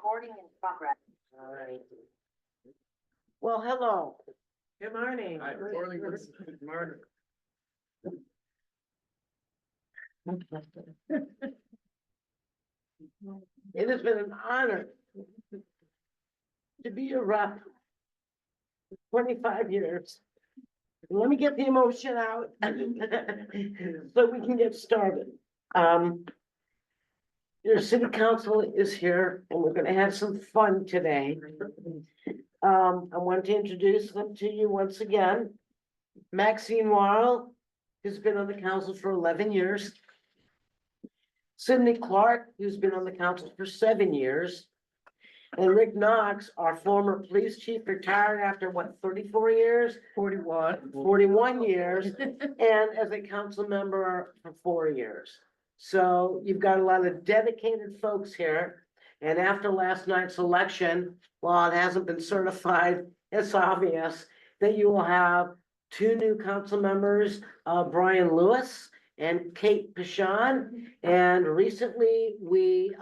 Recording in progress. All right. Well, hello. Good morning. It has been an honor to be your rep for 25 years. Let me get the emotion out so we can get started. Your city council is here and we're gonna have some fun today. I want to introduce them to you once again. Maxine Weil, who's been on the council for 11 years. Sydney Clark, who's been on the council for 7 years. And Rick Knox, our former police chief, retired after what, 34 years? 41 years, and as a council member for 4 years. So you've got a lot of dedicated folks here. And after last night's election, while it hasn't been certified, it's obvious that you will have 2 new council members, Brian Lewis and Kate Pashon. And recently we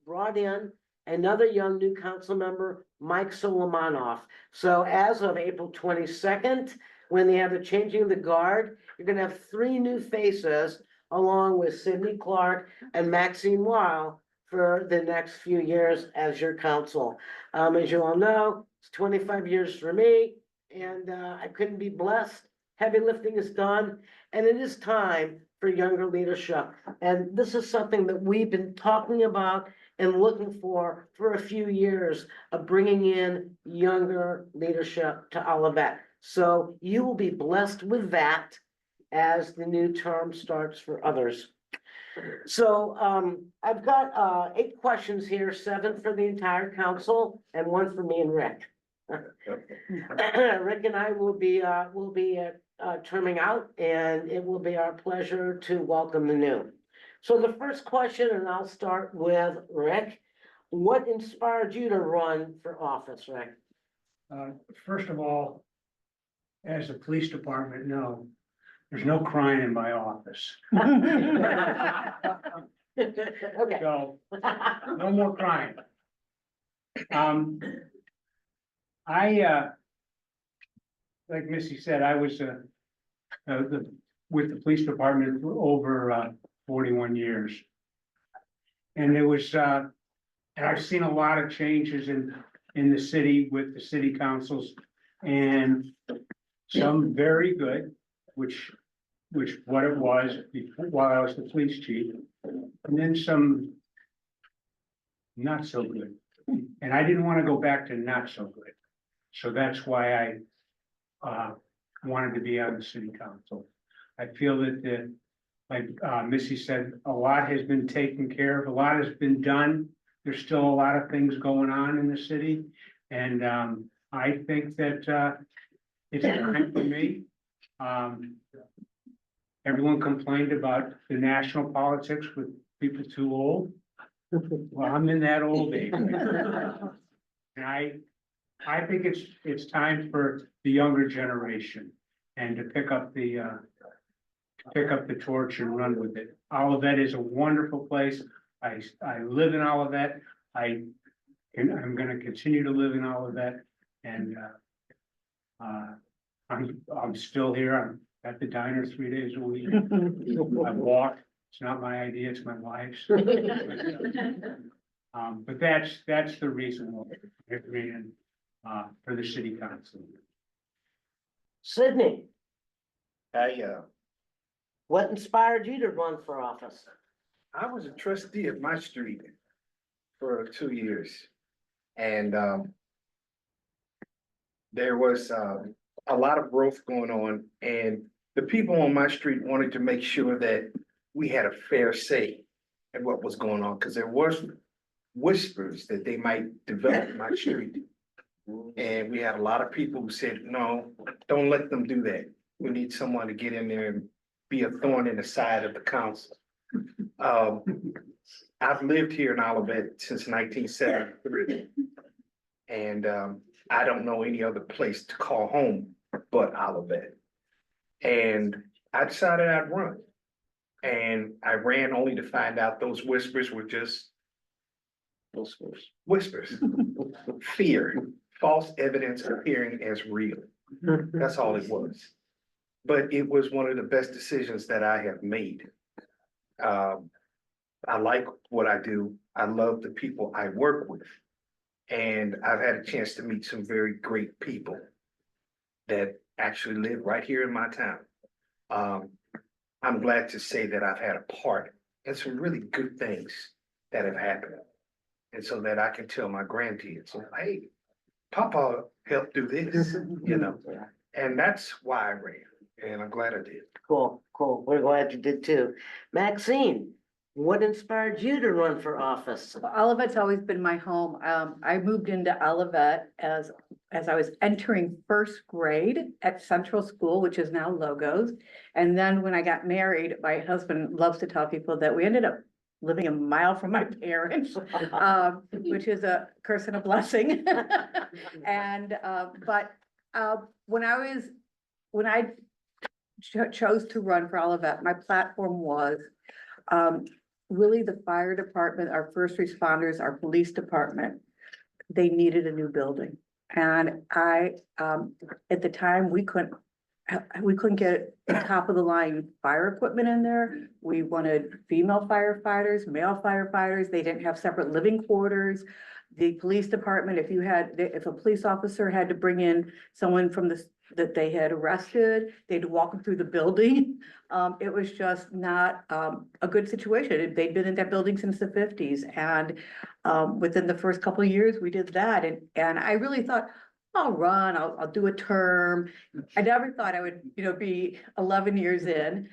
brought in another young new council member, Mike Solomanoff. So as of April 22nd, when they have the changing of the guard, you're gonna have 3 new faces along with Sydney Clark and Maxine Weil for the next few years as your council. As you all know, it's 25 years for me, and I couldn't be blessed. Heavy lifting is done, and it is time for younger leadership. And this is something that we've been talking about and looking for a few years of bringing in younger leadership to Olivet. So you will be blessed with that as the new term starts for others. So I've got 8 questions here, 7 for the entire council and 1 for me and Rick. Rick and I will be terming out, and it will be our pleasure to welcome the new. So the first question, and I'll start with Rick. What inspired you to run for office, Rick? First of all, as the police department know, there's no crying in my office. Okay. So, no more crying. Like Missy said, I was with the police department for over 41 years. And it was, and I've seen a lot of changes in the city with the city councils, and some very good, which what it was before, while I was the police chief, and then some not so good. And I didn't want to go back to not so good. So that's why I wanted to be on the city council. I feel that like Missy said, a lot has been taken care of, a lot has been done. There's still a lot of things going on in the city. And I think that it's time for me. Everyone complained about the national politics with people too old. Well, I'm in that old age. And I think it's time for the younger generation and to pick up the torch and run with it. Olivet is a wonderful place. I live in Olivet. I'm gonna continue to live in Olivet, and I'm still here. I'm at the diner 3 days a week. I walk. It's not my idea, it's my wife's. But that's the reason why I ran for the city council. Sydney, I what inspired you to run for office? was a trustee of my street for 2 years. And there was a lot of growth going on, and the people on my street wanted to make sure that we had a fair say in what was going on, because there was whispers that they might develop my street. And we had a lot of people who said, no, don't let them do that. We need someone to get in there and be a thorn in the side of the council. I've lived here in Olivet since 1973. And I don't know any other place to call home but Olivet. And I decided I'd run. And I ran only to find out those whispers were just whispers, fear, false evidence appearing as real. That's all it was. But it was one of the best decisions that I have made. I like what I do. I love the people I work with. And I've had a chance to meet some very great people that actually live right here in my town. I'm glad to say that I've had a part in some really good things that have happened. And so that I can tell my grandkids, hey, Papa helped do this, you know, and that's why I ran, and I'm glad I did. Cool, cool. We're glad you did too. Maxine, what inspired you to run for office? Olivet's always been my home. I moved into Olivet as I was entering first grade at Central School, which is now Logos. And then when I got married, my husband loves to tell people that we ended up living a mile from my parents, which is a curse and a blessing. And, when I chose to run for Olivet, my platform was, really the fire department, our first responders, our police department, they needed a new building. And at the time, we couldn't get top of the line fire equipment in there. We wanted female firefighters, male firefighters. They didn't have separate living quarters. The police department, if a police officer had to bring in someone from that they had arrested, they'd walk them through the building. It was just not a good situation. They'd been in that building since the 50s. And within the first couple of years, we did that. And I really thought, I'll run, I'll do a term. I never thought I would, be 11 years in.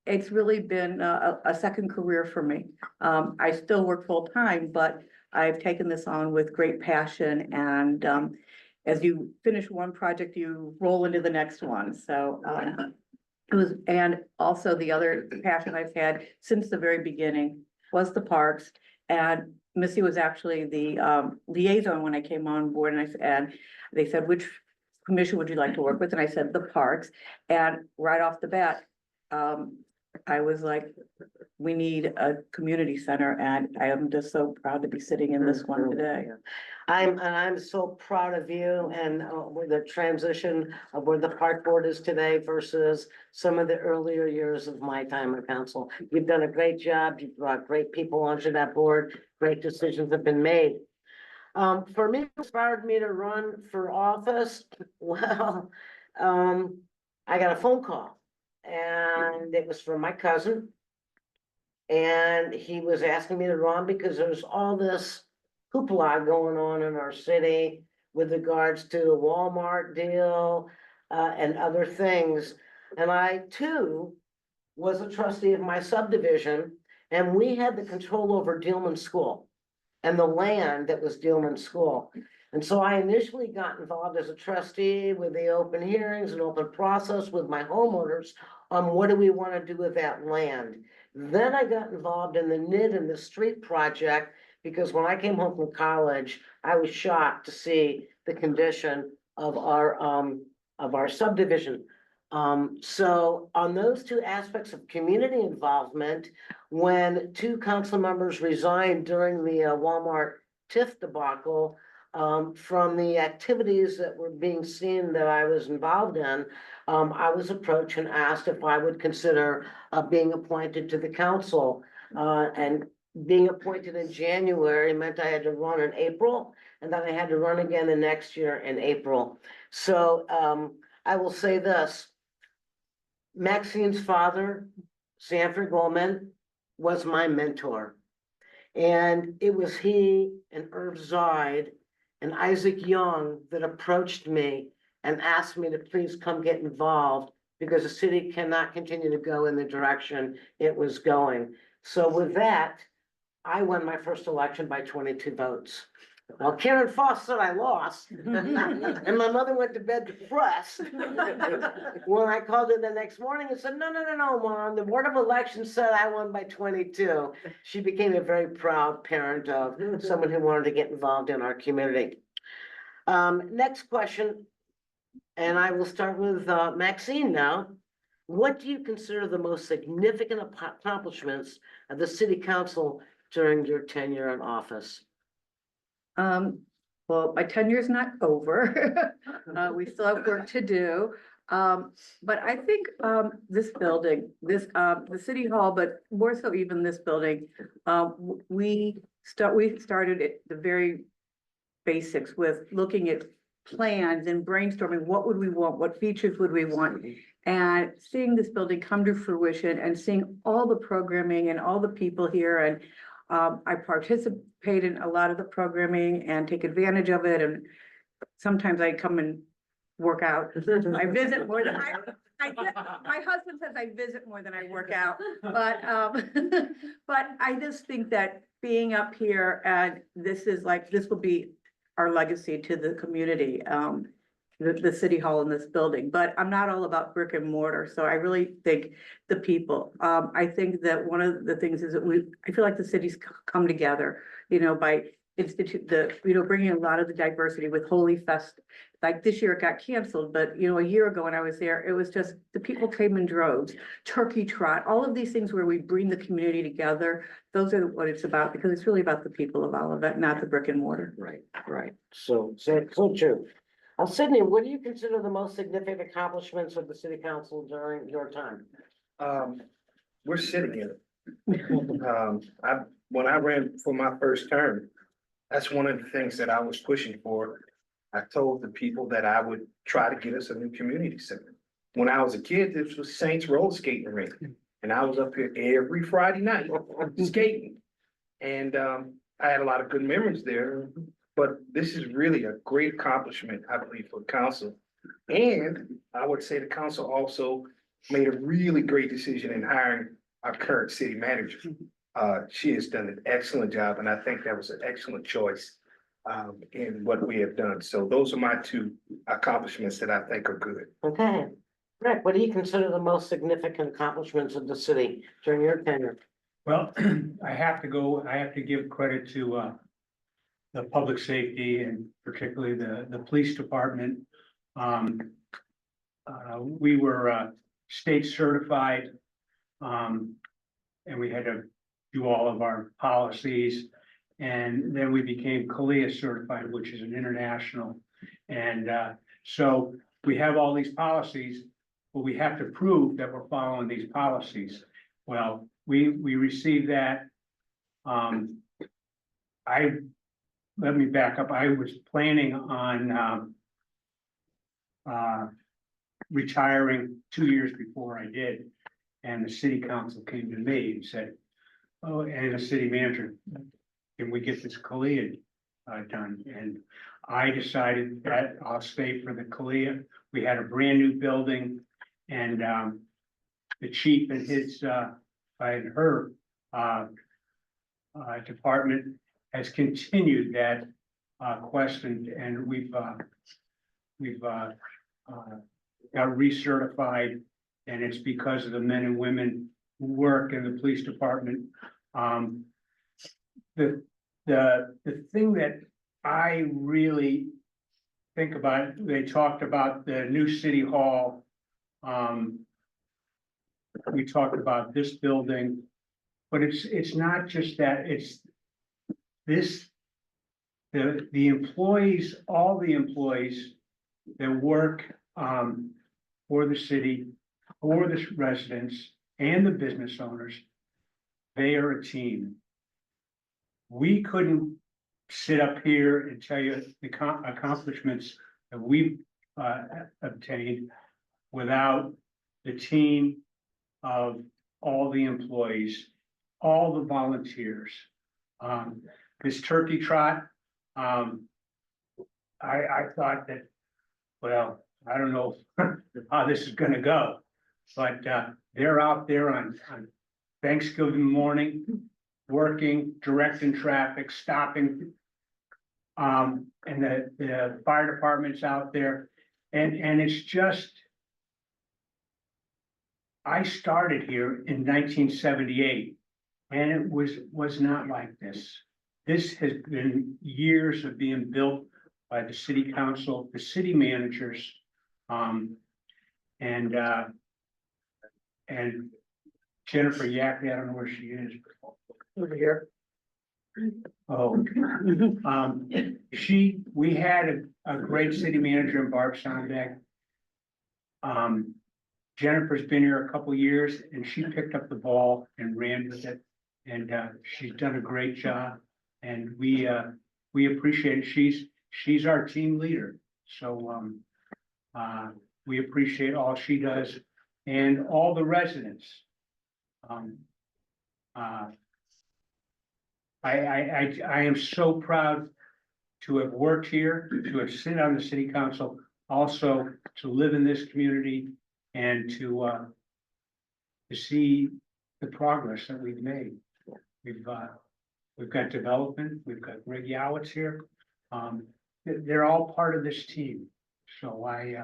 It's really been a second career for me. I still work full time, but I've taken this on with great passion. And as you finish one project, you roll into the next one. So and also the other passion I've had since the very beginning was the parks. And Missy was actually the liaison when I came on board, and they said, which commission would you like to work with? And I said, the parks. And right off the bat, I was like, we need a community center, and I am just so proud to be sitting in this one today. I'm so proud of you and with the transition of where the park board is today versus some of the earlier years of my time on council. You've done a great job. You've brought great people onto that board. Great decisions have been made. For me, what inspired me to run for office, well, I got a phone call, and it was from my cousin. And he was asking me to run because there's all this hoopla going on in our city with regards to the Walmart deal and other things. And I too was a trustee of my subdivision, and we had the control over Dealman School and the land that was Dealman School. And so I initially got involved as a trustee with the open hearings and open process with my homeowners on what do we want to do with that land. Then I got involved in the NID and the street project, because when I came home from college, I was shocked to see the condition of our subdivision. So on those two aspects of community involvement, when two council members resigned during the Walmart TIF debacle, from the activities that were being seen that I was involved in, I was approached and asked if I would consider being appointed to the council. And being appointed in January meant I had to run in April, and then I had to run again the next year in April. So I will say this. Maxine's father, Sanford Goldman, was my mentor. And it was he and Irv Zide and Isaac Young that approached me and asked me to please come get involved, because the city cannot continue to go in the direction it was going. So with that, I won my first election by 22 votes. Well, Karen Foss said I lost, and my mother went to bed depressed. When I called her the next morning and said, no, Mom, the Board of Elections said I won by 22. She became a very proud parent of someone who wanted to get involved in our community. Next question, and I will start with Maxine now. What do you consider the most significant accomplishments of the city council during your tenure in office? Well, my tenure's not over. We still have work to do. But I think, this building, the city hall, but more so even this building, we started at the very basics with looking at plans and brainstorming, what would we want, what features would we want? And seeing this building come to fruition and seeing all the programming and all the people here, and I participate in a lot of the programming and take advantage of it, and sometimes I come and work out. I visit more than my husband says I visit more than I work out, but, but I just think that being up here, and this will be our legacy to the community, the city hall in this building, but I'm not all about brick and mortar, so I really think the people. I think that one of the things is that I feel like the city's come together, by bringing a lot of the diversity with Holy Fest. Like this year it got canceled, but a year ago when I was there, it was just, the people came in droves, turkey trot, all of these things where we bring the community together. Those are what it's about, because it's really about the people of Olivet, not the brick and mortar. Right. So true. Sydney, what do you consider the most significant accomplishments of the city council during your time? We're sitting in it. When I ran for my first term, that's one of the things that I was pushing for. I told the people that I would try to get us a new community center. When I was a kid, this was Saints roller skating rink, and I was up here every Friday night skating. And I had a lot of good memories there, but this is really a great accomplishment, I believe, for the council. And I would say the council also made a really great decision in hiring our current city manager. She has done an excellent job, and I think that was an excellent choice in what we have done. So those are my two accomplishments that I think are good. Okay. Rick, what do you consider the most significant accomplishments of the city during your tenure? Well, I have to give credit to the public safety, and particularly the police department. We were state certified, and we had to do all of our policies. And then we became CALIA certified, which is an international. And so we have all these policies, but we have to prove that we're following these policies. Well, we received that. Let me back up. I was planning on retiring 2 years before I did. And the city council came to me and said, oh, and the city manager, can we get this CALIA done? And I decided that I'll stay for the CALIA. We had a brand new building, and the chief and her department has continued that quest, and we've got recertified, and it's because of the men and women who work in the police department. The thing that I really think about, they talked about the new city hall. We talked about this building, but it's not just that, it's this, the employees, all the employees that work for the city, for the residents and the business owners, they are a team. We couldn't sit up here and tell you the accomplishments that we've obtained without the team of all the employees, all the volunteers. This turkey trot, I thought that, well, I don't know how this is gonna go, but they're out there on Thanksgiving morning, working, directing traffic, stopping. And the fire department's out there, and it's just, I started here in 1978, and it was not like this. This has been years of being built by the city council, the city managers, and Jennifer Yackley, I don't know where she is. Over here. Oh, we had a great city manager in Barb Sonbeck. Jennifer's been here a couple years and she picked up the ball and ran with it. And, she's done a great job and we appreciate it. She's our team leader. So, we appreciate all she does and all the residents. I am so proud to have worked here, to have sit on the city council, also to live in this community and to see the progress that we've made. We've got development, we've got Greg Yowitz here. They're all part of this team. So I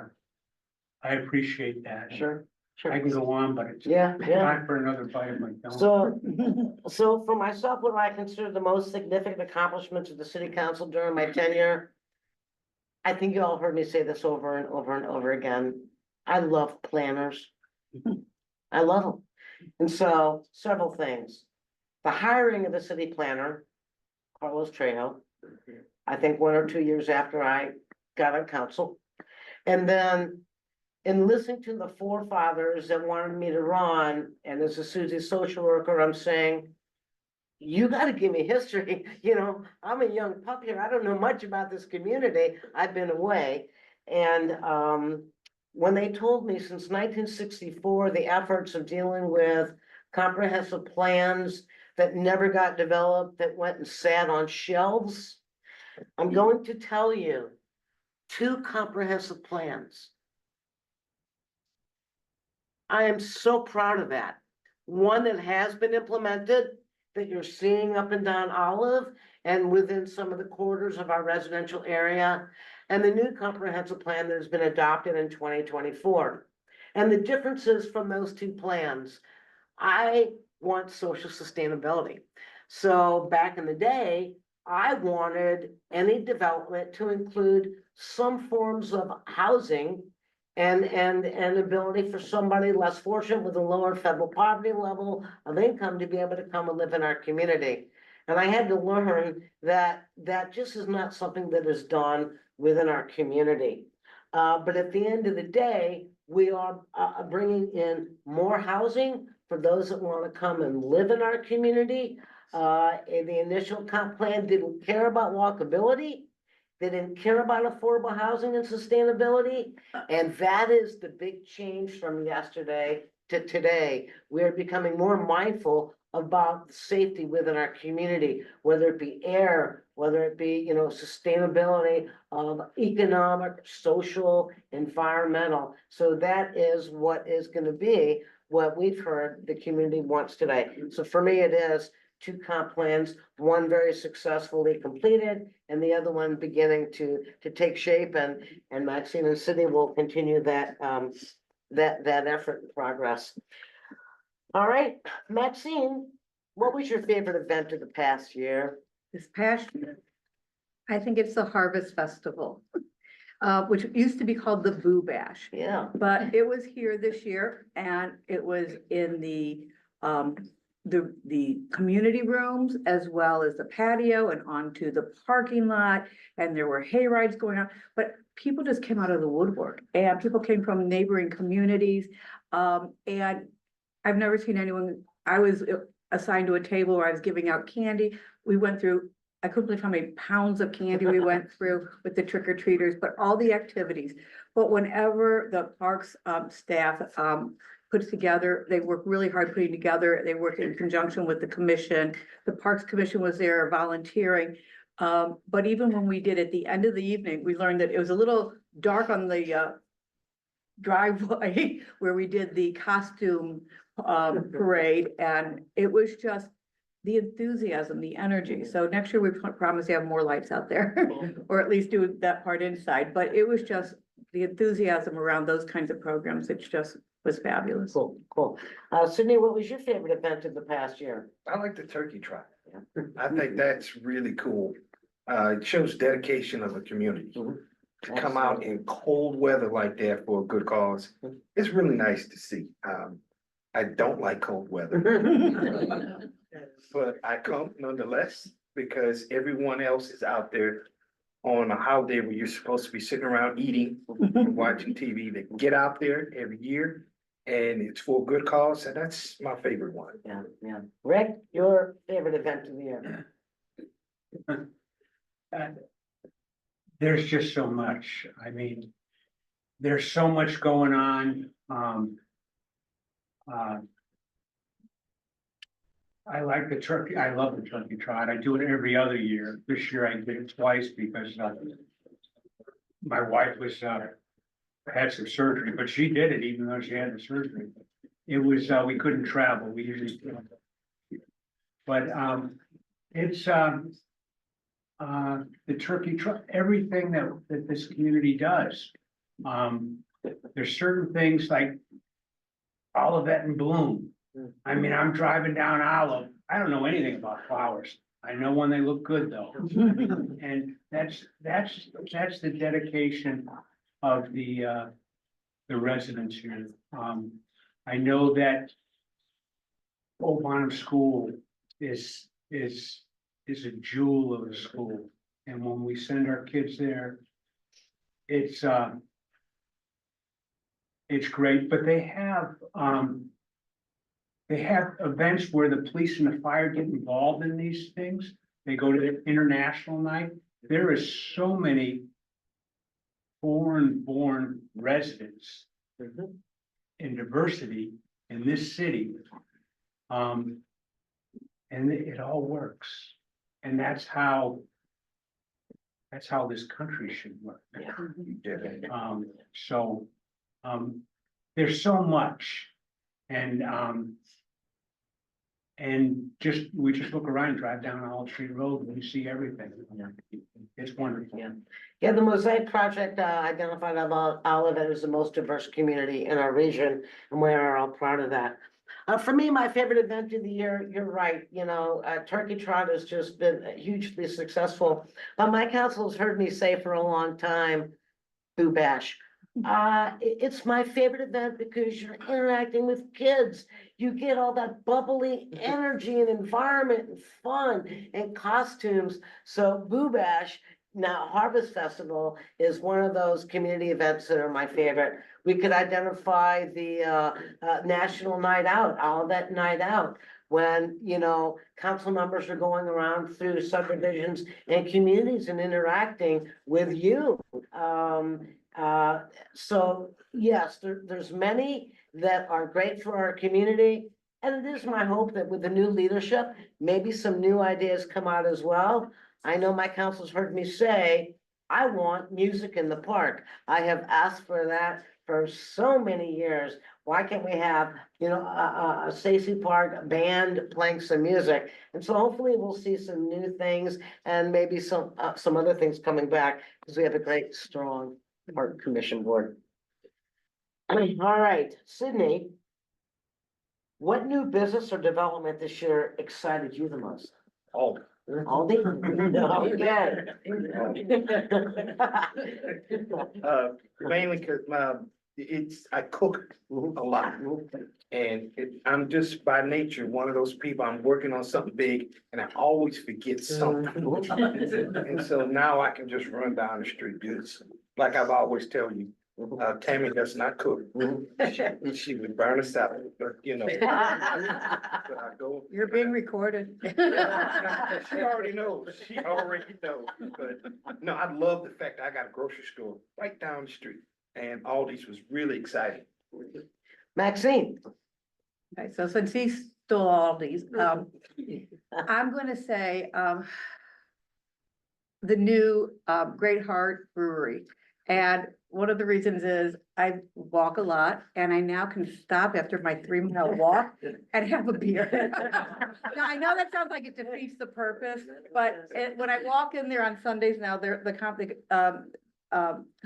appreciate that. Sure, I sure. can go on, but it's Yeah, yeah. time for another bite of my thumb. So for myself, what I consider the most significant accomplishments of the city council during my tenure. I think you all heard me say this over and over and over again. I love planners. I love them. And so several things. The hiring of the city planner, Carlos Trejo, I think 1 or 2 years after I got on council. And then in listening to the forefathers that wanted me to run, and as a Susie social worker, I'm saying, you gotta give me history, you know, I'm a young pup here, I don't know much about this community, I've been away. And when they told me since 1964, the efforts of dealing with comprehensive plans that never got developed, that went and sat on shelves, I'm going to tell you, 2 comprehensive plans. I am so proud of that. One that has been implemented, that you're seeing up and down Olive and within some of the quarters of our residential area. And the new comprehensive plan that has been adopted in 2024. And the differences from those 2 plans, I want social sustainability. So back in the day, I wanted any development to include some forms of housing and ability for somebody less fortunate with a lower federal poverty level of income to be able to come and live in our community. And I had to learn that that just is not something that is done within our community. But at the end of the day, we are bringing in more housing for those that want to come and live in our community. In the initial comp plan didn't care about walkability. They didn't care about affordable housing and sustainability. And that is the big change from yesterday to today. We're becoming more mindful about safety within our community, whether it be air, whether it be, you know, sustainability of economic, social, environmental. So that is what is going to be what we've heard the community wants today. So for me, it is 2 comp plans, one very successfully completed and the other one beginning to take shape, and Maxine and City will continue that that effort and progress. All right, Maxine, what was your favorite event of the past year? This past year, I think it's the Harvest Festival, which used to be called the Boo Bash. Yeah. But it was here this year and it was in the community rooms as well as the patio and onto the parking lot. And there were hay rides going on, but people just came out of the woodwork and people came from neighboring communities. And I've never seen anyone, I was assigned to a table where I was giving out candy. We went through, I couldn't believe how many pounds of candy we went through with the trick-or-treaters, but all the activities. But whenever the parks staff puts together, they work really hard putting together, they work in conjunction with the commission. The Parks Commission was there volunteering. But even when we did at the end of the evening, we learned that it was a little dark on the driveway where we did the costume parade, and it was just the enthusiasm, the energy. So next year we promise to have more lights out there, or at least do that part inside. But it was just the enthusiasm around those kinds of programs. It just was fabulous. Cool, cool. Sydney, what was your favorite event of the past year? I like the turkey trot. I think that's really cool. It shows dedication of a community. Mhm. To come out in cold weather like that for a good cause, it's really nice to see. I don't like cold weather, but I come nonetheless because everyone else is out there on a holiday where you're supposed to be sitting around eating and watching TV. They get out there every year and it's for a good cause, and that's my favorite one. Yeah, yeah. Rick, your favorite event of the year? There's just so much. I mean, there's so much going on. I like the turkey. I love the turkey trot. I do it every other year. This year I did it twice because my wife was had some surgery, but she did it even though she had the surgery. It was we couldn't travel. We usually, but it's the turkey trot. Everything that this community does. There's certain things like Olivet and Bloom. I mean, I'm driving down Olive. I don't know anything about flowers. I know when they look good though. And that's the dedication of the residents here. I know that Old Bonham School is a jewel of a school. And when we send our kids there, it's great, but they have events where the police and the fire get involved in these things. They go to the international night. There is so many foreign-born residents and diversity in this city. And it all works. And that's how this country should work. So there's so much. And we just look around, drive down Olive Street Road, and you see everything. It's wonderful. Yeah, the Mosaic Project identified Olivet as the most diverse community in our region, and we are all proud of that. For me, my favorite event of the year, you're right, Turkey Trot has just been hugely successful. But my council has heard me say for a long time, Boo Bash. It's my favorite event because you're interacting with kids. You get all that bubbly energy and environment and fun and costumes. So Boo Bash, now Harvest Festival, is one of those community events that are my favorite. We could identify the National Night Out, Olivet Night Out, when, council members are going around through subdivisions and communities and interacting with you. So yes, there's many that are great for our community. And it is my hope that with the new leadership, maybe some new ideas come out as well. I know my council's heard me say, I want music in the park. I have asked for that for so many years. Why can't we have, a Stacy Park band playing some music? And so hopefully we'll see some new things and maybe some other things coming back because we have a great, strong Park Commission Board. All right, Sydney, what new business or development this year excited you the most? Oh, Aldi? mainly because I cook a lot. And I'm just by nature, one of those people, I'm working on something big and I always forget something. And so now I can just run down the street, just like I've always tell you, Tammy does not cook. She would burn us out, but so I go. You're being recorded. She already knows, but no, I love the fact that I got a grocery store right down the street and Aldi's was really exciting. Maxine? Okay, so since he's still Aldi's, I'm gonna say, the new, Great Heart Brewery. And one of the reasons is I walk a lot and I now can stop after my 3-mile walk and have a beer. Now, I know that sounds like it defeats the purpose, but when I walk in there on Sundays now,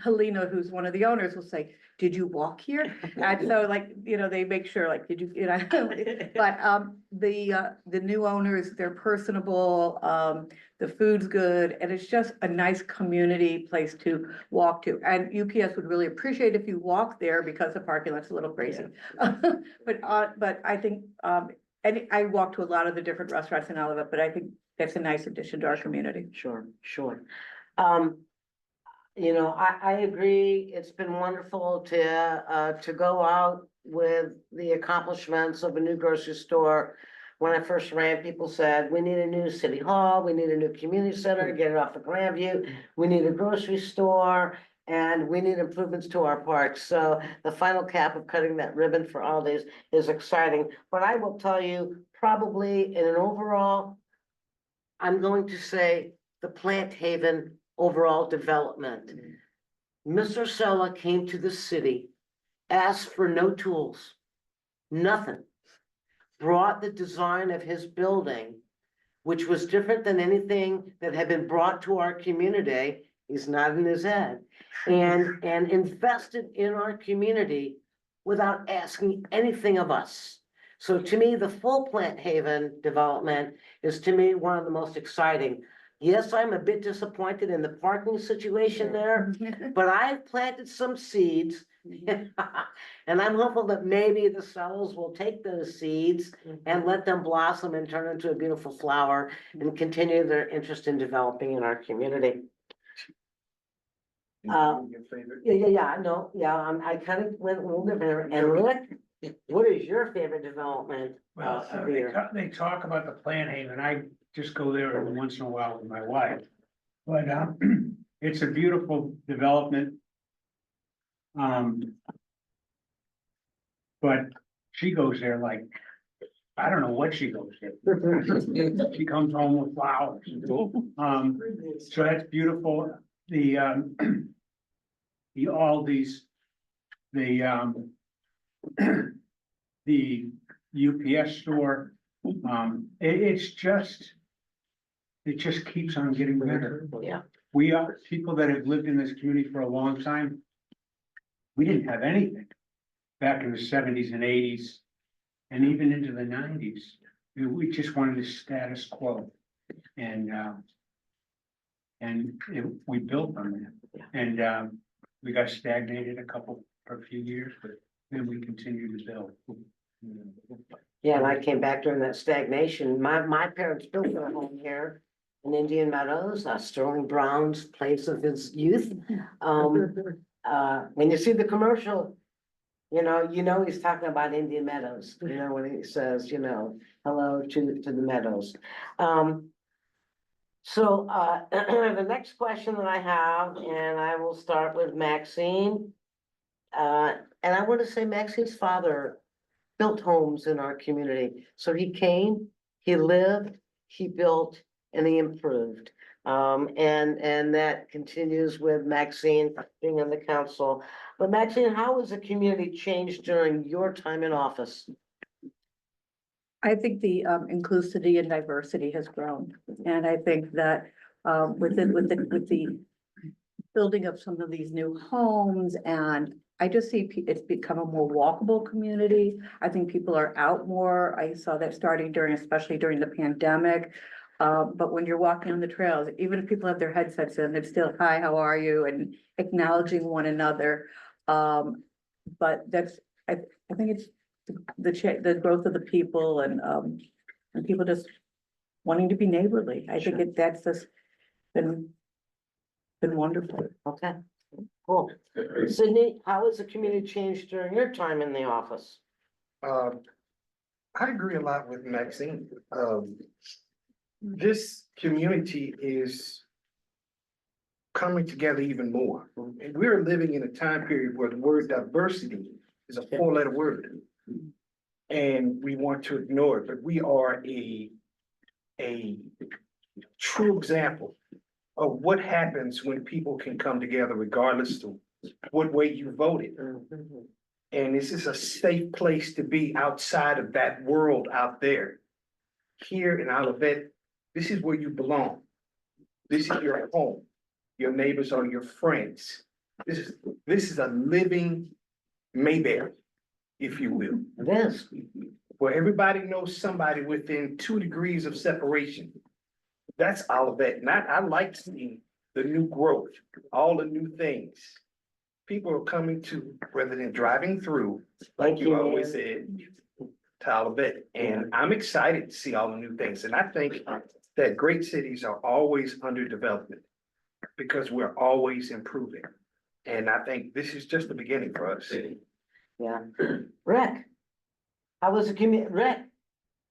Helena, who's one of the owners, will say, did you walk here? And so they make sure did you, but the new owners, they're personable, the food's good, and it's just a nice community place to walk to. And UPS would really appreciate if you walk there because the parking lot's a little crazy. But I think, and I walk to a lot of the different restaurants in Olivet, but I think it's a nice addition to our community. Sure, sure. You know, I agree. It's been wonderful to go out with the accomplishments of a new grocery store. When I first ran, people said, we need a new city hall, we need a new community center, get it off of Grandview, we need a grocery store, and we need improvements to our parks. So the final cap of cutting that ribbon for all these is exciting. But I will tell you, probably in an overall, I'm going to say the Plant Haven overall development. Mr. Sella came to the city, asked for no tools, nothing. Brought the design of his building, which was different than anything that had been brought to our community. He's nodding his head, and invested in our community without asking anything of us. So to me, the full Plant Haven development is to me one of the most exciting. Yes, I'm a bit disappointed in the parking situation there, but I've planted some seeds. And I'm hopeful that maybe the sellers will take those seeds and let them blossom and turn into a beautiful flower and continue their interest in developing in our community. Your favorite? Yeah, no, I kind of went a little different. And Rick, what is your favorite development? Well, of the year? they talk about the Plant Haven, I just go there every once in a while with my wife. But, it's a beautiful development. But she goes there like, I don't know what she goes there. She comes home with flowers. So that's beautiful. The Aldi's, the the UPS store, it just keeps on getting better. Yeah. We are people that have lived in this community for a long time. We didn't have anything back in the seventies and eighties and even into the nineties. We just wanted the status quo. And we built on that. And we got stagnated for a few years, but then we continued to build. Yeah, and I came back during that stagnation. My parents built their home here in Indian Meadows, Sterling Brown's place of his youth. When you see the commercial, you know he's talking about Indian Meadows, when he says, hello to the meadows. So the next question that I have, and I will start with Maxine. And I want to say Maxine's father built homes in our community. So he came, he lived, he built, and he improved. And that continues with Maxine being on the council. But Maxine, how has the community changed during your time in office? I think the inclusivity and diversity has grown, and I think that with the building of some of these new homes, and I just see it's become a more walkable community. I think people are out more. I saw that starting especially during the pandemic. But when you're walking on the trails, even if people have their headsets in, it's still, hi, how are you? And acknowledging one another. But I think it's the growth of the people and people just wanting to be neighborly. I think that's just been wonderful. Okay, cool. Sydney, how has the community changed during your time in the office? I agree a lot with Maxine. This community is coming together even more. And we're living in a time period where the word diversity is a four-letter word. And we want to ignore it, but we are a true example of what happens when people can come together regardless of what way you voted. And this is a safe place to be outside of that world out there. Here in Olivet, this is where you belong. This is your home. Your neighbors are your friends. This is a living Mayberry, if you will. It is. Where everybody knows somebody within 2 degrees of separation. That's Olivet. And I like seeing the new growth, all the new things. People are coming to, rather than driving through, like you always said, to Olivet. And I'm excited to see all the new things. And I think that great cities are always under development because we're always improving. And I think this is just the beginning for us. Yeah. Rick? How was the Rick?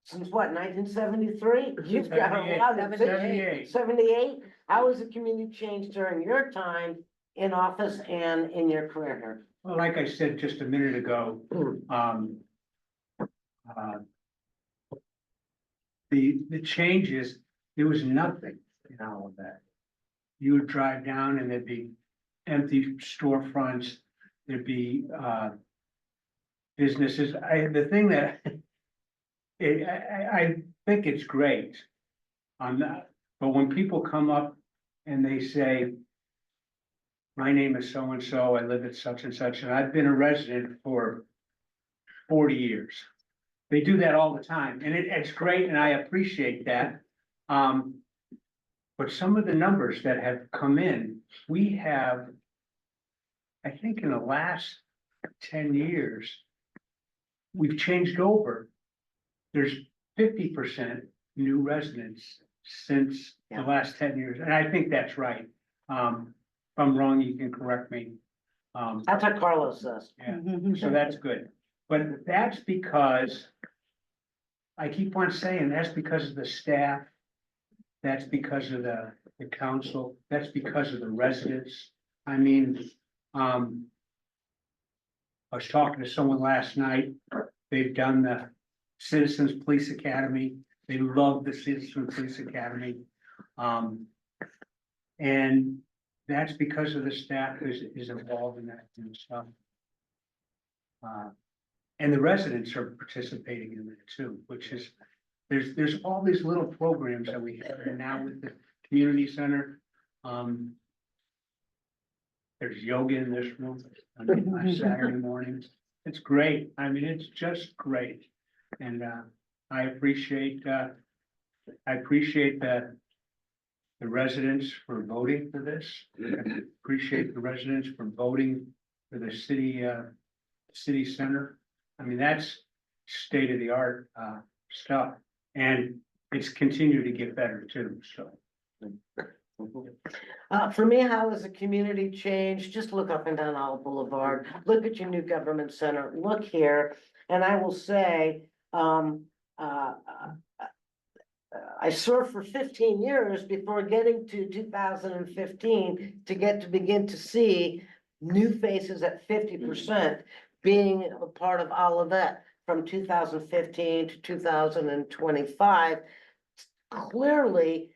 Since what, 1973? You've got a lot of. 78. 78? How was the community changed during your time in office and in your career here? Well, like I said just a minute ago, uh, the changes, there was nothing in all of that. You would drive down and there'd be empty storefronts, there'd be, businesses. The thing that I think it's great on that, but when people come up and they say, my name is so-and-so, I live at such and such, and I've been a resident for 40 years. They do that all the time, and it's great, and I appreciate that. But some of the numbers that have come in, we have, I think in the last 10 years, we've changed over. There's 50% new residents since the Yeah. last 10 years, and I think that's right. If I'm wrong, you can correct me. That's what Carlos says. Yeah, so that's good, but that's because I keep on saying that's because of the staff. That's because of the council, that's because of the residents. I mean, I was talking to someone last night, they've done the Citizens Police Academy, they love the Citizens Police Academy. And that's because of the staff is involved in that kind of stuff. And the residents are participating in that too, which is, there's all these little programs that we have, and now with the community center. There's yoga in this room on Saturday mornings. It's great. I mean, it's just great. And I appreciate the residents for voting for this. I appreciate the residents for voting for the city center. I mean, that's state of the art stuff, and it's continued to get better too, so. For me, how has the community changed? Just look up and down Olive Boulevard, look at your new government center, look here, and I will say, I served for 15 years before getting to 2015 to begin to see new faces at 50%, being a part of Olivet from 2015 to 2025. Clearly,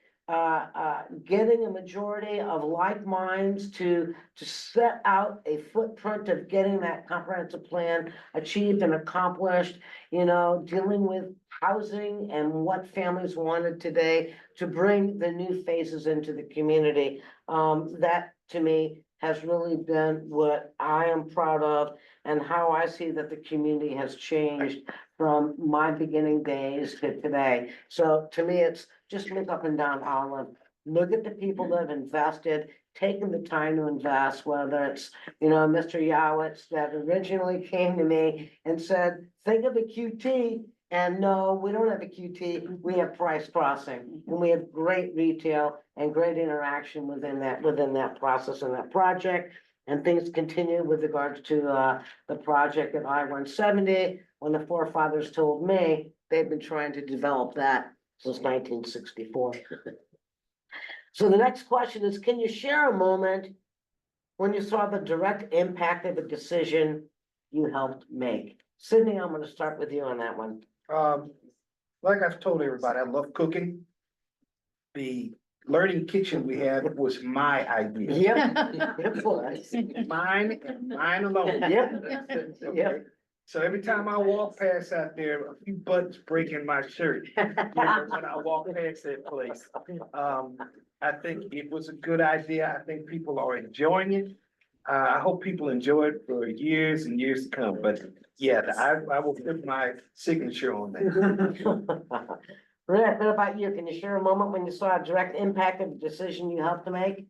getting a majority of like minds to set out a footprint of getting that comprehensive plan achieved and accomplished, dealing with housing and what families wanted today to bring the new faces into the community. That to me has really been what I am proud of and how I see that the community has changed from my beginning days to today. So to me, it's just look up and down Olive, look at the people that have invested, taken the time to invest, whether it's, Mr. Yowitz that originally came to me and said, think of a QT. And no, we don't have a QT, we have Price Crossing, and we have great retail and great interaction within that process and that project. And things continue with regards to the project at I-170, when the forefathers told me they've been trying to develop that since 1964. So the next question is, can you share a moment when you saw the direct impact of a decision you helped make? Sydney, I'm gonna start with you on that one. Like I've told everybody, I love cooking. The learning kitchen we had was my idea. Yep, it was. Mine and mine alone. Yep. Okay. So every time I walk past out there, a few buttons break in my shirt. When I walk past that place. I think it was a good idea. I think people are enjoying it. I hope people enjoy it for years and years to come, but yeah, I will put my signature on that. Rick, what about you? Can you share a moment when you saw a direct impact of the decision you helped to make?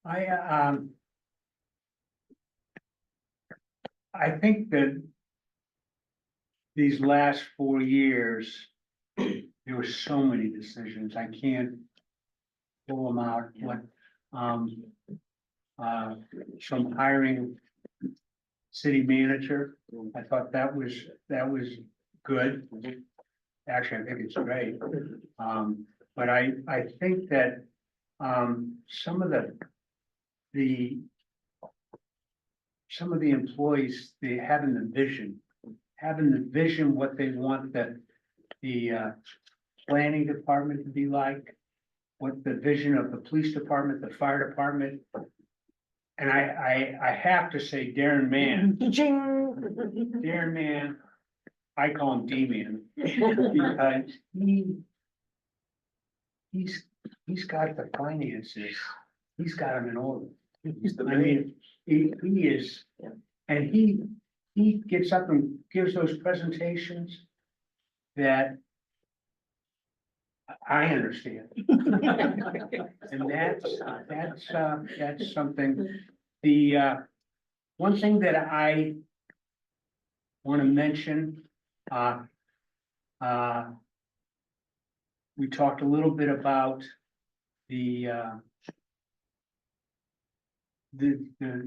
I think that these last 4 years there were so many decisions, I can't pull them out, what, um, some hiring city manager, I thought that was good. Actually, I think it's great, but I think that, some of the employees, they having the vision, what they want the planning department to be like, what the vision of the police department, the fire department. And I have to say, Darren Mann, I call him D-Man, because he's got the finances, he's got them in order. I mean, he is, and he gets up and gives those presentations that I understand. And that's something, the, one thing that I want to mention, we talked a little bit about the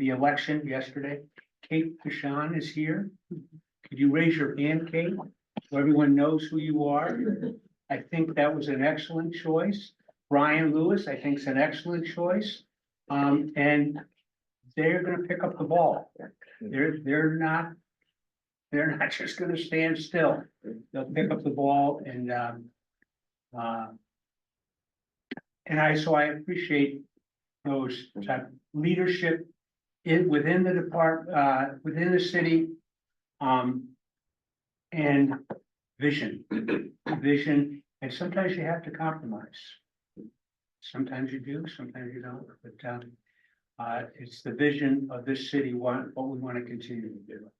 election yesterday. Kate Kashan is here. Could you raise your hand, Kate? So everyone knows who you are. I think that was an excellent choice. Brian Lewis, I think, is an excellent choice. And they're gonna pick up the ball. They're not just gonna stand still. They'll pick up the ball and so I appreciate those type of leadership within the department, within the city, and vision, and sometimes you have to compromise. Sometimes you do, sometimes you don't, but it's the vision of this city, what we want to continue to do.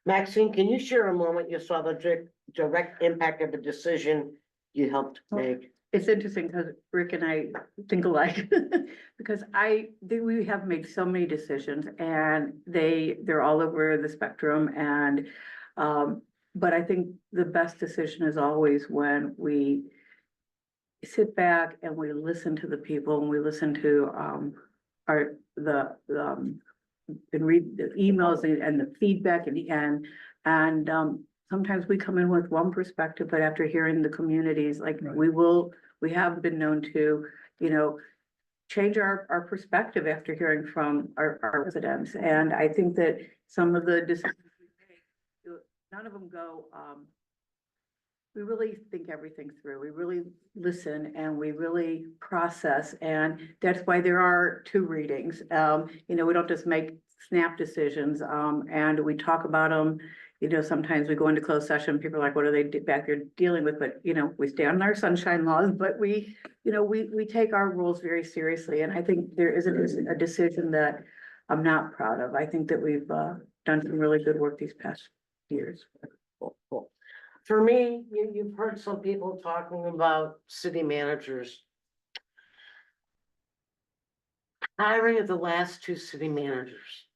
Maxine, can you share a moment you saw the direct impact of a decision you helped make? It's interesting because Rick and I think alike, because we have made so many decisions and they're all over the spectrum and, but I think the best decision is always when we sit back and we listen to the people and we listen to, and read the emails and the feedback and sometimes we come in with one perspective, but after hearing the communities, like we have been known to, change our perspective after hearing from our residents. And I think that some of the decisions we make, none of them go, we really think everything through. We really listen and we really process. And that's why there are two readings. We don't just make snap decisions, and we talk about them. Sometimes we go into closed session, people are like, what are they back there dealing with? But, we stay on our sunshine laws, but we take our rules very seriously. And I think there isn't a decision that I'm not proud of. I think that we've done some really good work these past years. Cool. For me, you've heard some people talking about city managers. Hiring of the last two city managers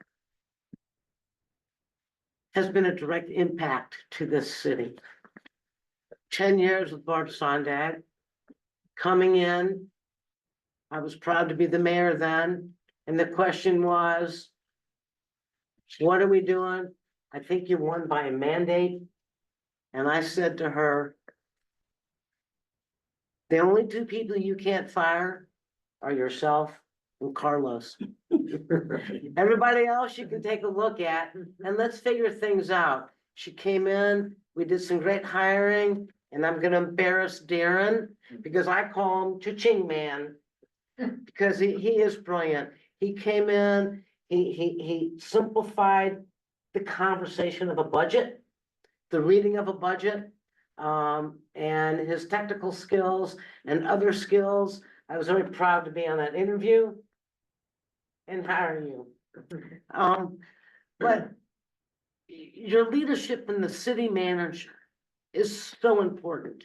has been a direct impact to this city. 10 years with Barb Sondag. Coming in, I was proud to be the mayor then, and the question was, what are we doing? I think you won by a mandate. And I said to her, the only two people you can't fire are yourself and Carlos. Everybody else you can take a look at and let's figure things out. She came in, we did some great hiring, and I'm gonna embarrass Darren because I call him Cha-Ching Man. Because he is brilliant. He came in, he simplified the conversation of a budget, the reading of a budget, and his technical skills and other skills. I was very proud to be on that interview and hire you. But your leadership in the city manager is so important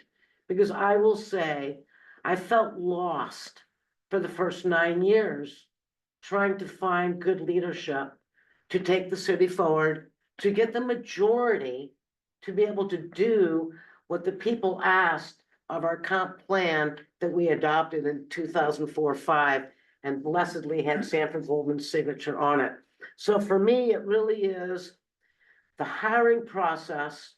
because I will say, I felt lost for the first 9 years trying to find good leadership to take the city forward, to get the majority to be able to do what the people asked of our comp plan that we adopted in 2004-5, and blessedly had Sanford Goldman's signature on it. So for me, it really is the hiring process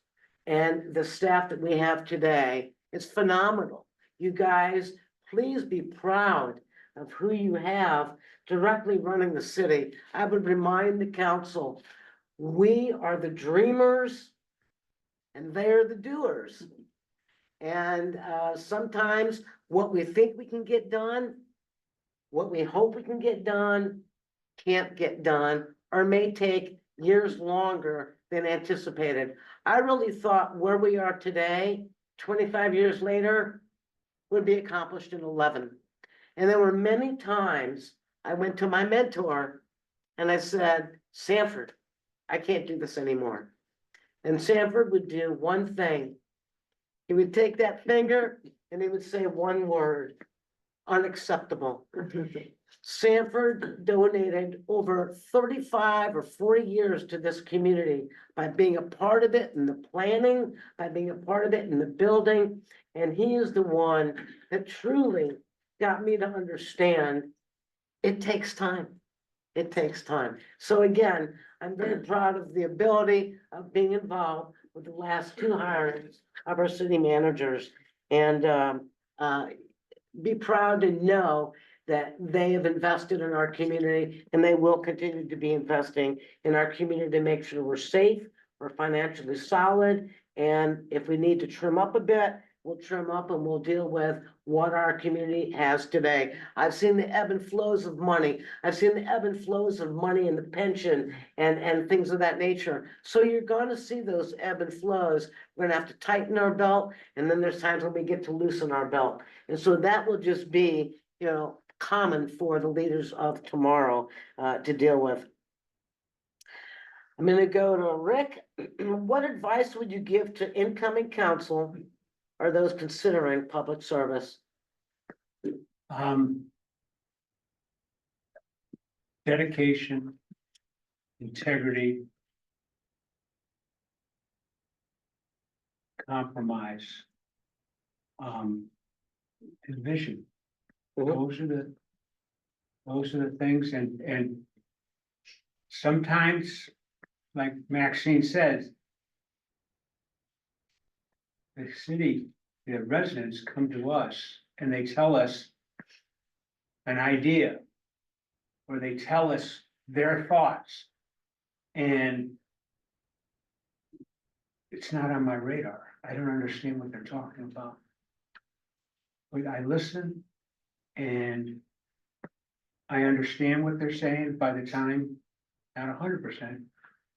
and the staff that we have today is phenomenal. You guys, please be proud of who you have directly running the city. I would remind the council, we are the dreamers and they're the doers. And sometimes what we think we can get done, what we hope we can get done, can't get done, or may take years longer than anticipated. I really thought where we are today, 25 years later, would be accomplished in 11. And there were many times I went to my mentor and I said, Sanford, I can't do this anymore. And Sanford would do one thing. He would take that finger and he would say one word, unacceptable. Sanford donated over 35 or 40 years to this community by being a part of it in the planning, by being a part of it in the building. And he is the one that truly got me to understand it takes time. It takes time. So again, I'm very proud of the ability of being involved with the last two hirings of our city managers. And be proud to know that they have invested in our community and they will continue to be investing in our community to make sure we're safe, we're financially solid. And if we need to trim up a bit, we'll trim up and we'll deal with what our community has today. I've seen the ebb and flows of money. I've seen the ebb and flows of money in the pension and things of that nature. So you're gonna see those ebb and flows. We're gonna have to tighten our belt, and then there's times when we get to loosen our belt. And so that will just be, common for the leaders of tomorrow to deal with. I'm gonna go to Rick. What advice would you give to incoming council or those considering public service? Dedication, integrity, compromise, and vision. Mhm. Those are the things, and sometimes, like Maxine says, the city, the residents come to us and they tell us an idea, or they tell us their thoughts, and it's not on my radar. I don't understand what they're talking about. But I listen and I understand what they're saying by the time, not 100%,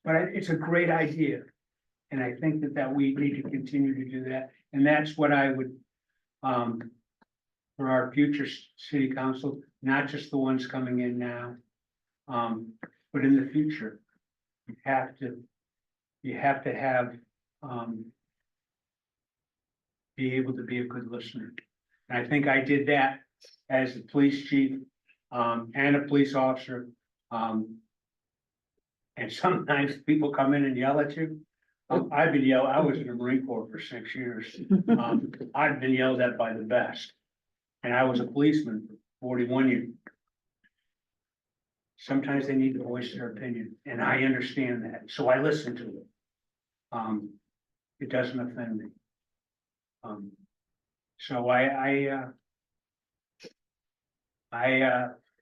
but it's a great idea. And I think that we need to continue to do that. And that's what I would, for our future city council, not just the ones coming in now, but in the future, you have to have, be able to be a good listener. And I think I did that as a police chief, and a police officer. And sometimes people come in and yell at you. I've been yelled, I was in the Marine Corps for 6 years. I've been yelled at by the best. And I was a policeman for 41 years. Sometimes they need to voice their opinion, and I understand that, so I listen to it. It doesn't offend me. So I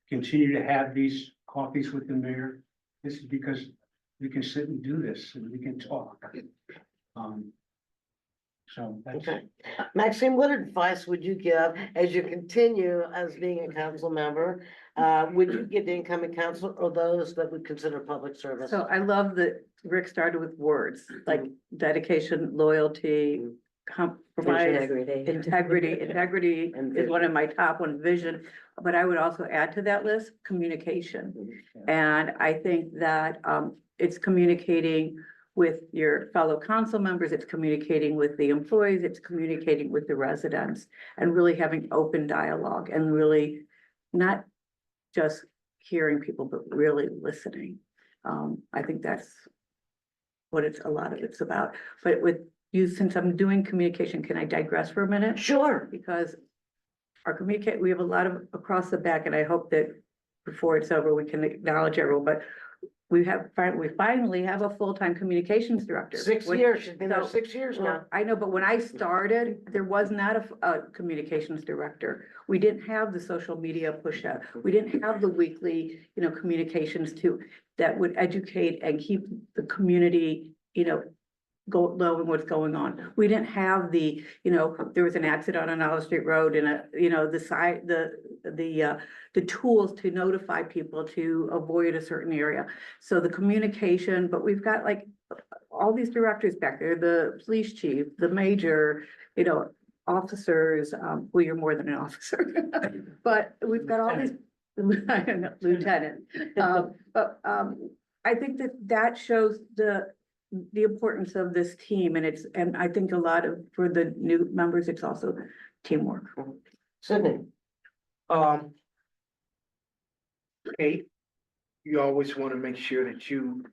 continue to have these coffees with the mayor. This is because we can sit and do this and we can talk. So that's. Okay. Maxine, what advice would you give as you continue as being a council member? Would you give the incoming council or those that would consider public service? So I love that Rick started with words like dedication, loyalty, compromise, integrity And is one of my top one, vision. But I would also add to that list, communication. And I think that it's communicating with your fellow council members, it's communicating with the employees, it's communicating with the residents, and really having open dialogue and really not just hearing people, but really listening. I think that's what a lot of it's about. But with since I'm doing communication, can I digress for a minute? Sure. Because our we have a lot of across the back, and I hope that before it's over, we can acknowledge everyone, but we finally have a full-time communications director. 6 which- years, she's been there so- 6 years now. I know, but when I started, there was not a communications director. We didn't have the social media push out. We didn't have the weekly, communications that would educate and keep the community, knowing what's going on. We didn't have there was an accident on Olive Street Road and the tools to notify people to avoid a certain area. So the communication, but we've got like all these directors back there, the police chief, the major, officers, well, you're more than an officer. But we've got all these, lieutenant. I think that shows the importance of this team, and I think for the new members, it's also teamwork. Sydney, Kate, you always want to make sure that you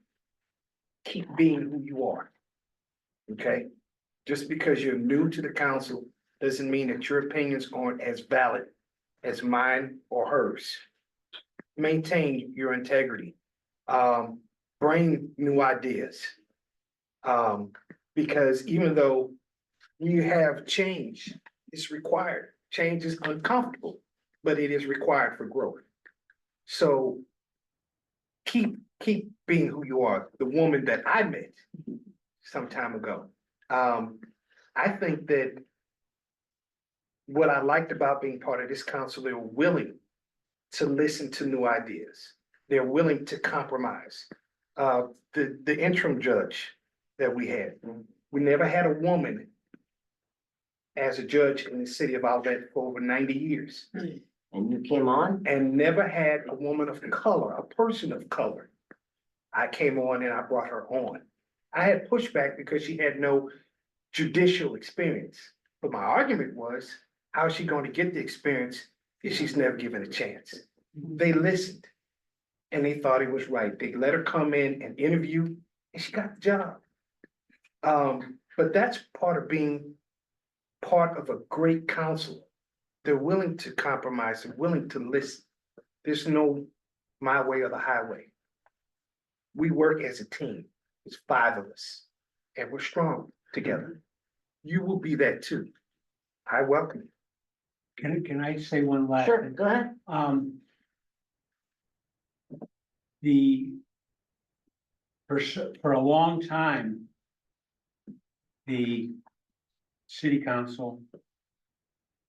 keep being who you are. Okay? Just because you're new to the council doesn't mean that your opinions aren't as valid as mine or hers. Maintain your integrity. Bring new ideas. Because even though you have change, it's required. Change is uncomfortable, but it is required for growth. So keep being who you are. The woman that I met some time ago. I think that what I liked about being part of this council, they're willing to listen to new ideas. They're willing to compromise. The interim judge that we had, we never had a woman as a judge in the city of Olivet for over 90 years. and you came on? And never had a woman of color, a person of color. I came on and I brought her on. I had pushback because she had no judicial experience. But my argument was, how is she going to get the experience if she's never given a chance? They listened and they thought it was right. They let her come in and interview and she got the job. But that's part of being part of a great council. They're willing to compromise, they're willing to listen. There's no my way or the highway. We work as a team. It's 5 of us and we're strong together. You will be that too. I welcome you. Can I say one last Sure, thing? go ahead. For a long time, the city council,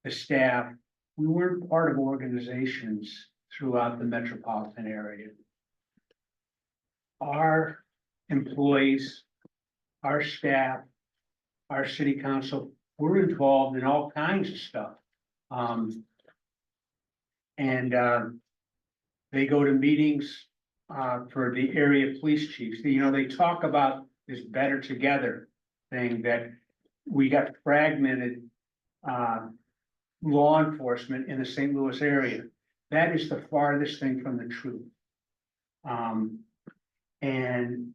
the staff, we weren't part of organizations throughout the metropolitan area. Our employees, our staff, our city council, we're involved in all kinds of stuff. They go to meetings for the area police chiefs. They talk about this better together thing, that we got fragmented law enforcement in the St. Louis area. That is the farthest thing from the truth. And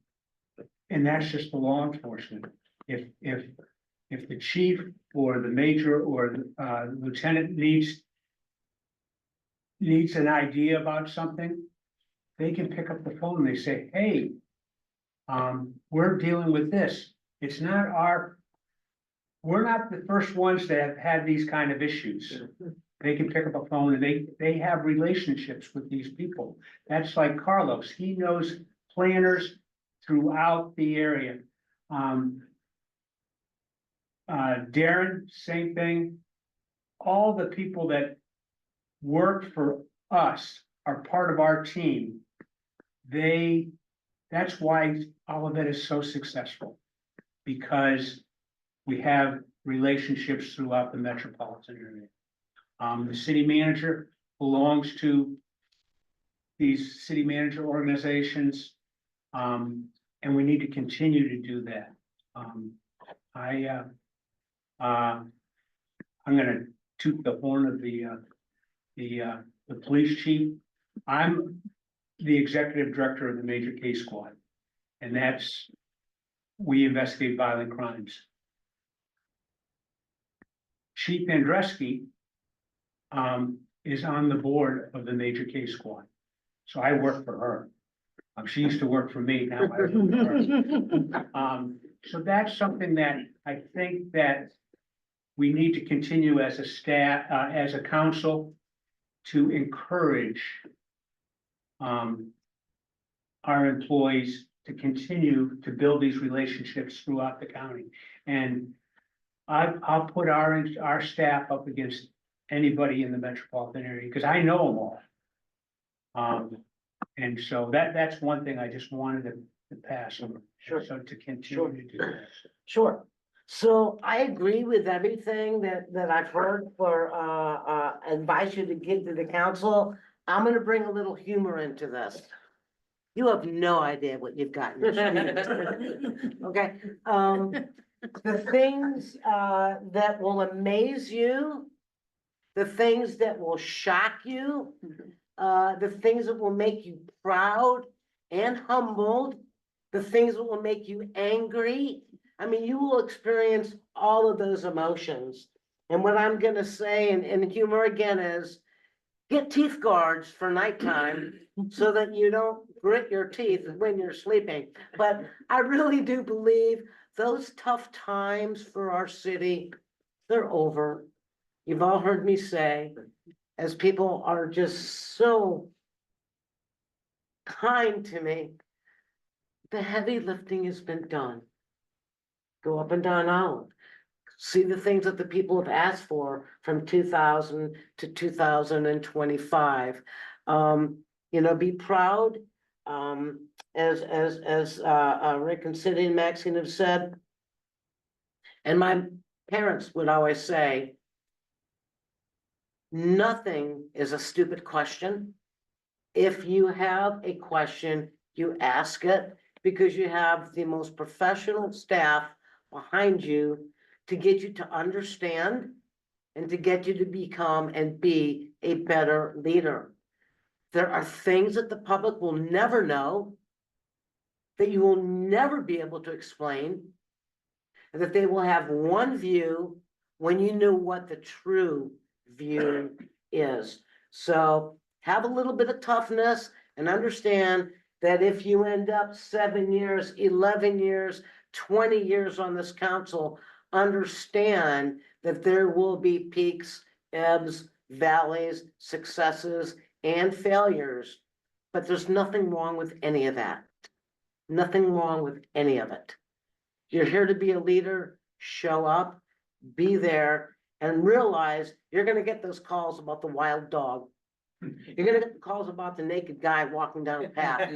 that's just the law enforcement. If the chief or the major or lieutenant needs an idea about something, they can pick up the phone and they say, hey, we're dealing with this. It's not we're not the first ones that have had these kind of issues. They can pick up a phone and they have relationships with these people. That's like Carlos. He knows planners throughout the area. Darren, same thing. All the people that work for us are part of our team. That's why Olivet is so successful, because we have relationships throughout the metropolitan area. The city manager belongs to these city manager organizations, and we need to continue to do that. I'm gonna toot the horn of the police chief. I'm the executive director of the Major Case Squad, and we investigate violent crimes. Chief Andreski is on the board of the Major K Squad. So I work for her. She used to work for me, now I work for her. So that's something that I think that we need to continue as a staff, as a council, to encourage our employees to continue to build these relationships throughout the county. And I'll put our staff up against anybody in the metropolitan area, because I know them all. And so that's one thing I just wanted to pass on. Sure. So to continue to do that. Sure. So I agree with everything that I've heard for, advise you to give to the council. I'm gonna bring a little humor into this. You have no idea what you've gotten. Okay, the things, that will amaze you, the things that will shock you, the things that will make you proud and humbled, the things that will make you angry. I mean, you will experience all of those emotions. And what I'm gonna say in humor again is, get teeth guards for nighttime so that you don't grit your teeth when you're sleeping. But I really do believe those tough times for our city, they're over. You've all heard me say, as people are just so kind to me, the heavy lifting has been done. Go up and down Island. See the things that the people have asked for from 2000 to 2025. You know, be proud. As Rick and Cindy and Maxine have said. And my parents would always say, nothing is a stupid question. If you have a question, you ask it, because you have the most professional staff behind you to get you to understand and to get you to become and be a better leader. There are things that the public will never know, that you will never be able to explain, and that they will have one view when you know what the true view is. So have a little bit of toughness and understand that if you end up 7 years, 11 years, 20 years on this council, understand that there will be peaks, ebbs, valleys, successes, and failures, but there's nothing wrong with any of that. Nothing wrong with any of it. You're here to be a leader, show up, be there, and realize you're gonna get those calls about the wild dog. You're gonna get the calls about the naked guy walking down the path.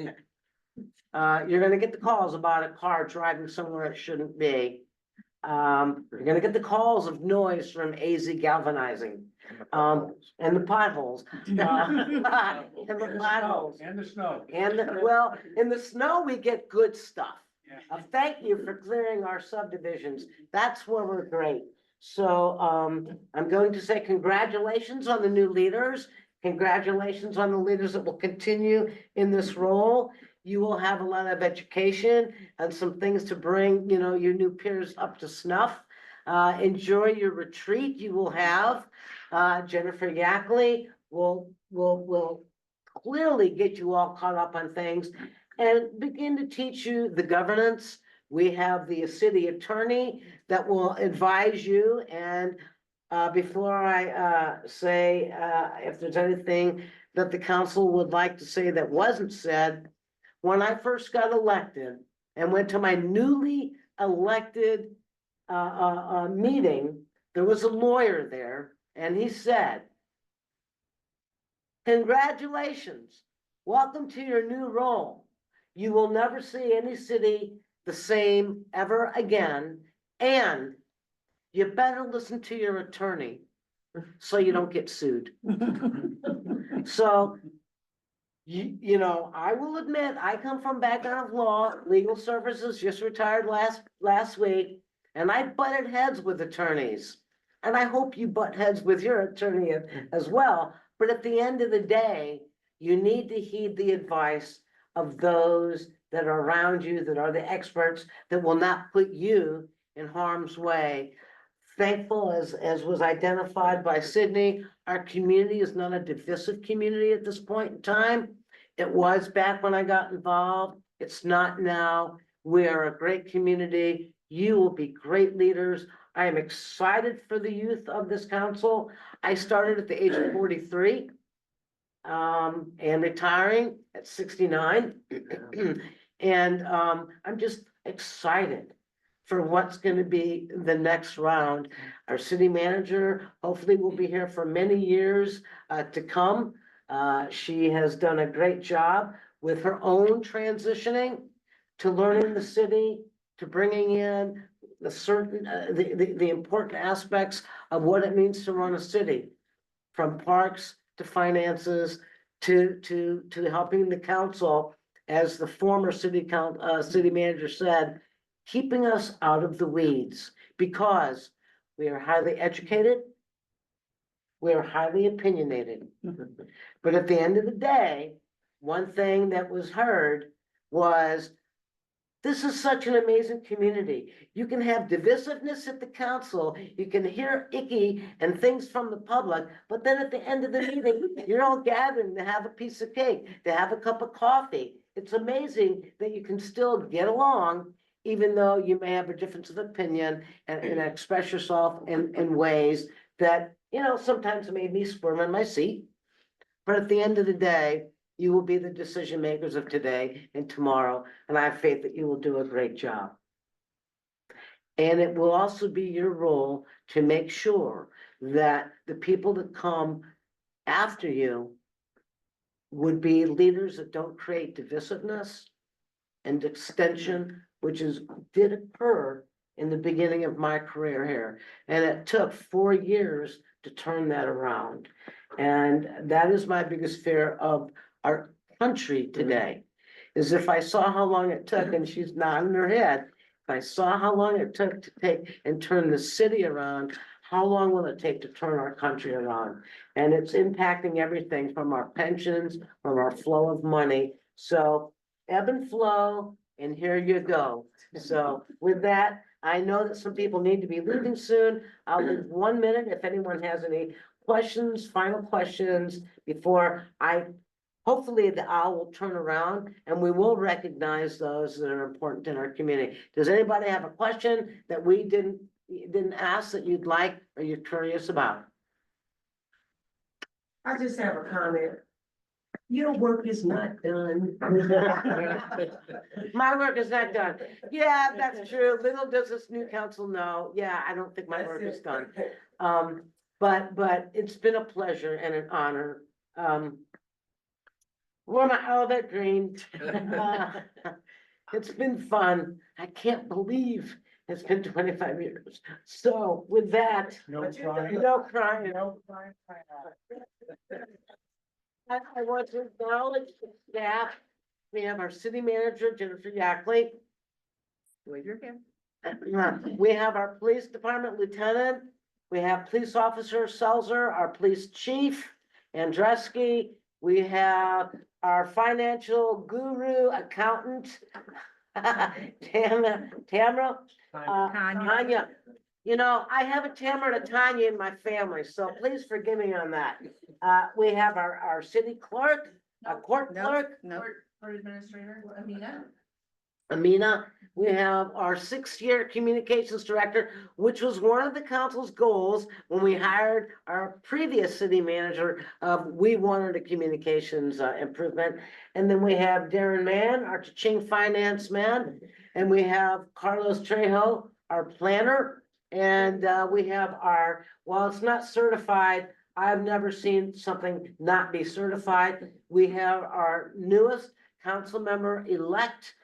You're gonna get the calls about a car driving somewhere it shouldn't be. You're gonna get the calls of noise from AZ Galvanizing, and the potholes. And the potholes. And the snow. And, well, in the snow, we get good stuff. Yeah. Thank you for clearing our subdivisions. That's where we're great. So, I'm going to say congratulations on the new leaders. Congratulations on the leaders that will continue in this role. You will have a lot of education and some things to bring, you know, your new peers up to snuff. Enjoy your retreat you will have. Jennifer Yackley will clearly get you all caught up on things and begin to teach you the governance. We have the city attorney that will advise you. And before I say if there's anything that the council would like to say that wasn't said, when I first got elected and went to my newly elected meeting, there was a lawyer there, and he said, "Congratulations, welcome to your new role. You will never see any city the same ever again, and you better listen to your attorney so you don't get sued." So, you know, I will admit, I come from background of law, legal services, just retired last week, and I butted heads with attorneys. And I hope you butt heads with your attorney as well. But at the end of the day, you need to heed the advice of those that are around you, that are the experts, that will not put you in harm's way. thankful, as was identified by Sydney, our community is not a divisive community at this point in time. It was back when I got involved. It's not now. We are a great community. You will be great leaders. I am excited for the youth of this council. I started at the age of 43. And retiring at 69. And I'm just excited for what's gonna be the next round. Our city manager hopefully will be here for many years to come. She has done a great job with her own transitioning to learning the city, to bringing in the certain, the important aspects of what it means to run a city, from parks to finances, to helping the council, as the former city manager said, keeping us out of the weeds, because we are highly educated, we are highly opinionated. But at the end of the day, one thing that was heard was, this is such an amazing community. You can have divisiveness at the council, you can hear icky and things from the public, but then at the end of the meeting, you're all gathering to have a piece of cake, to have a cup of coffee. It's amazing that you can still get along, even though you may have a difference of opinion and express yourself in ways that, you know, sometimes made me squirm in my seat. But at the end of the day, you will be the decision makers of today and tomorrow, and I have faith that you will do a great job. And it will also be your role to make sure that the people that come after you would be leaders that don't create divisiveness and extension, which did occur in the beginning of my career here. And it took 4 years to turn that around. And that is my biggest fear of our country today, is if I saw how long it took, and she's nodding her head, if I saw how long it took to take and turn the city around, how long will it take to turn our country around? And it's impacting everything from our pensions, from our flow of money. So ebb and flow, and here you go. So with that, I know that some people need to be leaving soon. I'll leave 1 minute if anyone has any questions, final questions, before hopefully the owl will turn around and we will recognize those that are important in our community. Does anybody have a question that we didn't ask that you'd like, or you're curious about? I just have a comment. Your work is not done. My work is not done. Yeah, that's true. Little does this new council know. Yeah, I don't think my work is done. But it's been a pleasure and an honor. Wore my Olivet Green. It's been fun. I can't believe it's been 25 years. So with that, No crying. no crying. I want to acknowledge the staff. We have our city manager, Jennifer Yackley. Wave your hand. We have our police department lieutenant. We have police officer Selzer, our police chief, Andreski. We have our financial guru accountant, Tamra, Tanya. You know, I have a Tamara and a Tanya in my family, so please forgive me on that. We have our city clerk, our court clerk, No, Court Administrator, Amina. We have our 6-year communications director, which was one of the council's goals when we hired our previous city manager. We wanted a communications improvement. And then we have Darren Mann, our Ching finance man. And we have Carlos Trejo, our planner. And we have while it's not certified, I've never seen something not be certified. We have our newest council member elect,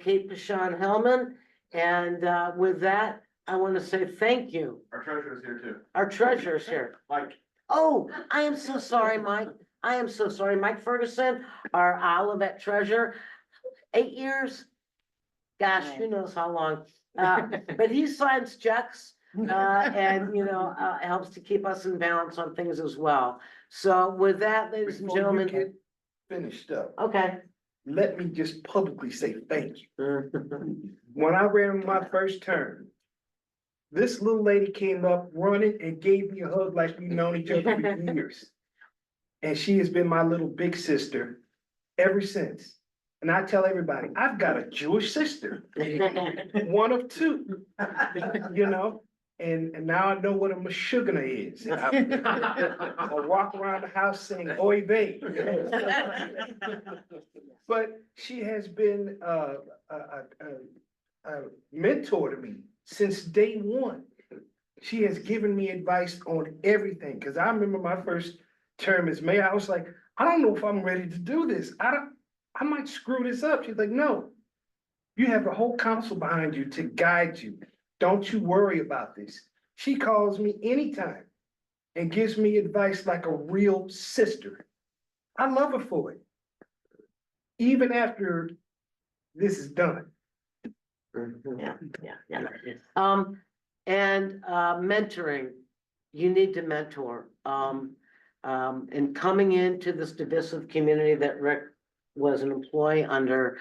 Kate Pashon Hellman. And with that, I want to say thank you. Our treasurer's here too. Our treasurer's here. Mike. Oh, I am so sorry, Mike. I am so sorry. Mike Ferguson, our Olivet treasurer. 8 years? Gosh, who knows how long. But he signs checks and, you know, helps to keep us in balance on things as well. So with that, ladies and Before you gentlemen. get finished up, Okay. let me just publicly say thank you. When I ran my first term, This little lady came up running and gave me a hug like we've known each other for years. And she has been my little big sister ever since. And I tell everybody, I've got a Jewish sister, one of two, you know? And now I know what a mashugana is. I walk around the house saying, oy vey. But she has been a mentor to me since day one. She has given me advice on everything, because I remember my first term as mayor, I was like, I don't know if I'm ready to do this. I might screw this up. She's like, no, you have the whole council behind you to guide you. Don't you worry about this. She calls me anytime and gives me advice like a real sister. I love her for it. Even after this is done. Yeah, yeah. Mentoring, you need to mentor. And coming into this divisive community that Rick was an employee under,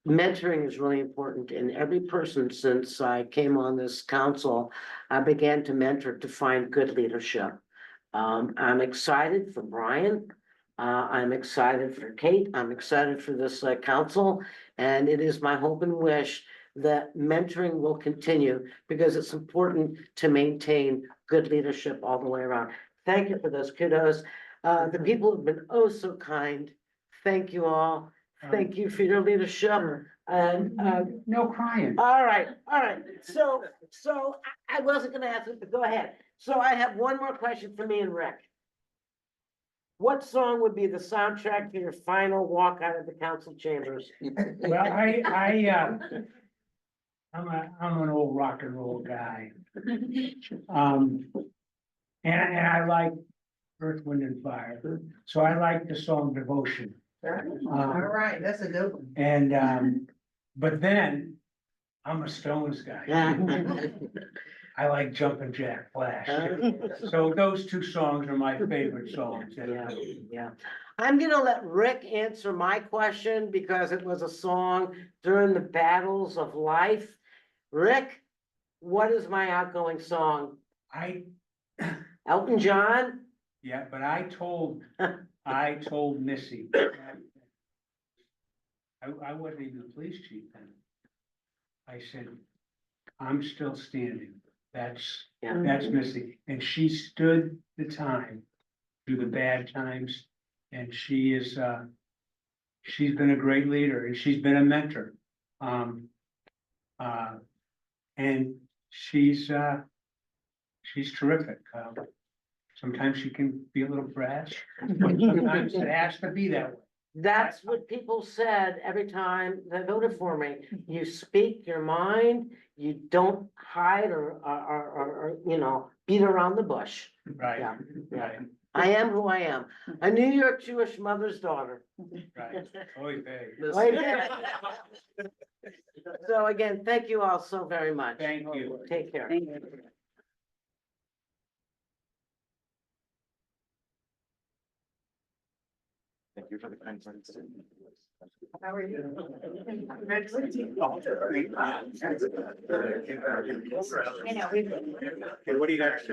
mentoring is really important, and every person since I came on this council, I began to mentor to find good leadership. I'm excited for Brian. I'm excited for Kate. I'm excited for this council, and it is my hope and wish that mentoring will continue, because it's important to maintain good leadership all the way around. Thank you for those kudos. The people have been oh so kind. Thank you all. Thank you for your leadership. And No crying. all right. So I wasn't gonna ask it, but go ahead. So I have one more question for me and Rick. What song would be the soundtrack to your final walk out of the council chambers? Well, I'm an old rock and roll guy. And I like Earth, Wind and Fire, so I like the song Devotion. All right, that's a good one. And, but then I'm a Stones guy. I like Jumpin' Jack Flash. So those two songs are my favorite songs. Yeah. I'm gonna let Rick answer my question because it was a song during the battles of life. Rick, what is my outgoing song? Elton John? Yeah, but I told Missy. I wasn't even the police chief then. I said, I'm still standing. That's Missy. And she stood the time through the bad times. And she is, she's been a great leader and she's been a mentor. And she's terrific. Sometimes she can be a little brash, but sometimes it has to be that way. That's what people said every time they voted for me. You speak your mind, you don't hide or beat around the bush. Right, Yeah. right, I am who I am, a New York Jewish mother's daughter. right. Oy vey. So again, thank you all so very much. Thank you. Take care. Thank you. Thank you for the kind words. How are you? Okay, what do you guys?